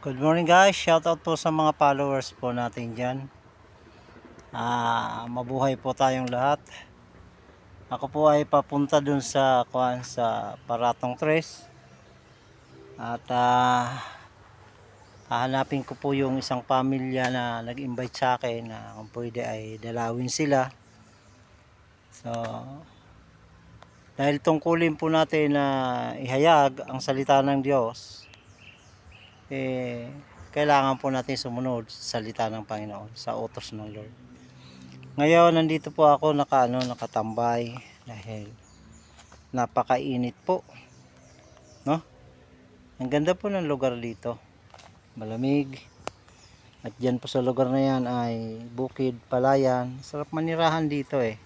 Good morning guys, shoutout po sa mga followers po natin dyan. Mabuhay po tayong lahat. Ako po ay papunta dun sa Paratong Tres. At hahanapin ko po yung isang pamilya na nag-invite sa akin na kung pwede ay dalawin sila. So, dahil tungkulin po natin na ihayag ang salita ng Diyos, kailangan po natin sumunod sa salita ng Panginoon, sa utos ng Lord. Ngayon nandito po ako nakatambay dahil napakainit po, no? Ang ganda po ng lugar dito, malamig. At diyan po sa lugar na yan ay bukid, palayan. Sarap manirahan dito eh.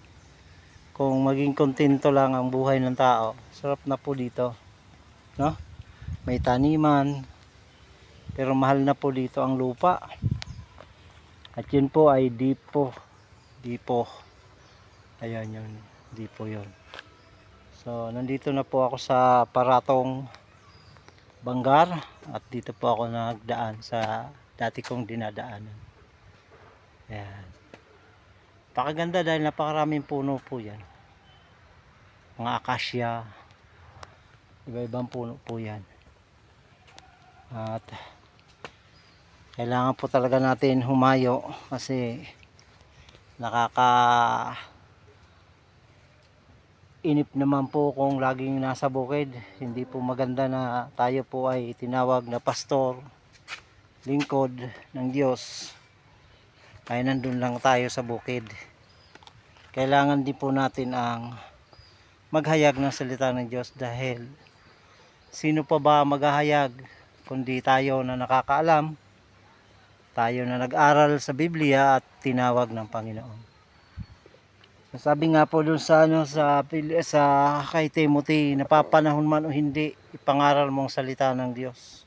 Kung maging kontento lang ang buhay ng tao, sarap na po dito, no? May taniman, pero mahal na po dito ang lupa. At yun po ay dipo. Ayan yun, dipo yun. So nandito na po ako sa Paratong Bangar at dito po ako nagdaan sa dati kong dinadaanan. Ayan. Pakaganda dahil napakaraming puno po yan. Mga akasya, iba-ibang puno po yan. At kailangan po talaga natin humayo kasi inip naman po kung laging nasa bukid. Hindi po maganda na tayo po ay tinawag na pastor, lingkod ng Diyos, ay nandun lang tayo sa bukid. Kailangan din po natin ang maghayag ng salita ng Diyos dahil sino pa ba maghahayag kundi tayo na nakakaalam, tayo na nag-aral sa Biblia at tinawag ng Panginoon. Sabi nga po dun sa kay Timothy, napapanahon man o hindi, ipangaral mong salita ng Diyos.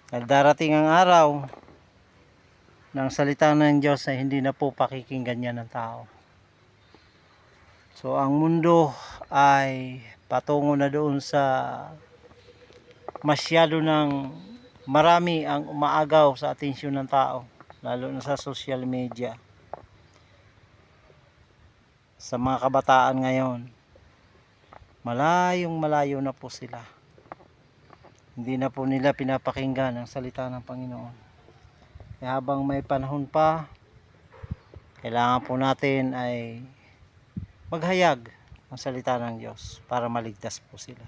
Dahil darating ang araw ng salita ng Diyos ay hindi na po pakikinggan niya ng tao. So ang mundo ay patungo na doon sa masyado ng marami ang umaagaw sa atensyon ng tao, lalo na sa social media. Sa mga kabataan ngayon, malayong malayo na po sila. Hindi na po nila pinapakinggan ang salita ng Panginoon. Kaya habang may panahon pa, kailangan po natin ay maghayag ang salita ng Diyos para maligtas po sila.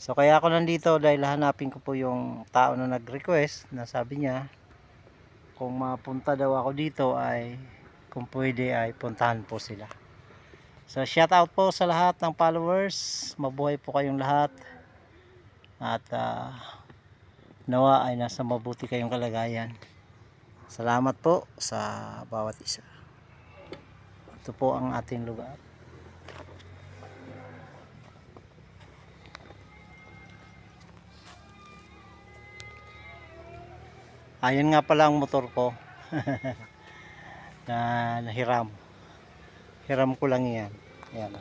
So kaya ako nandito dahil hanapin ko po yung tao na nag-request na sabi niya kung mapunta daw ako dito ay kung pwede ay puntahan po sila. So shout out po sa lahat ng followers, mabuhay po kayong lahat at nawa ay nasa mabuti kayong kalagayan. Salamat po sa bawat isa. Ito po ang ating lugar. Ayun nga pala ang motor ko na nahiram. Hiram ko lang yan. Ayan.